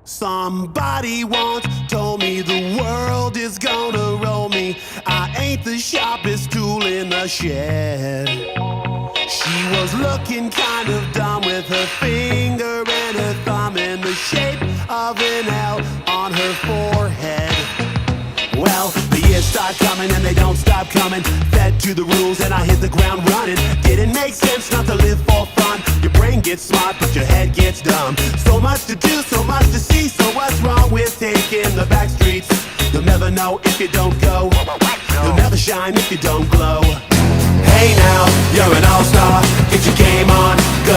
Somebody once told me the world is gonna roll me. I ain't the sharpest tool in the shed. She was looking kind of dumb with her finger and her thumb in the shape of an L on her forehead. Well, the years start coming and they don't stop coming. Fed to the rules and I hit the ground running. Didn't make sense not to live for fun. Your brain gets smart but your head gets dumb. So much to do, so much to see. So what's wrong with taking the back streets? You'll never know if you don't go. You'll never shine if you don't glow. Hey now, you're an all-star. Get your game on. Go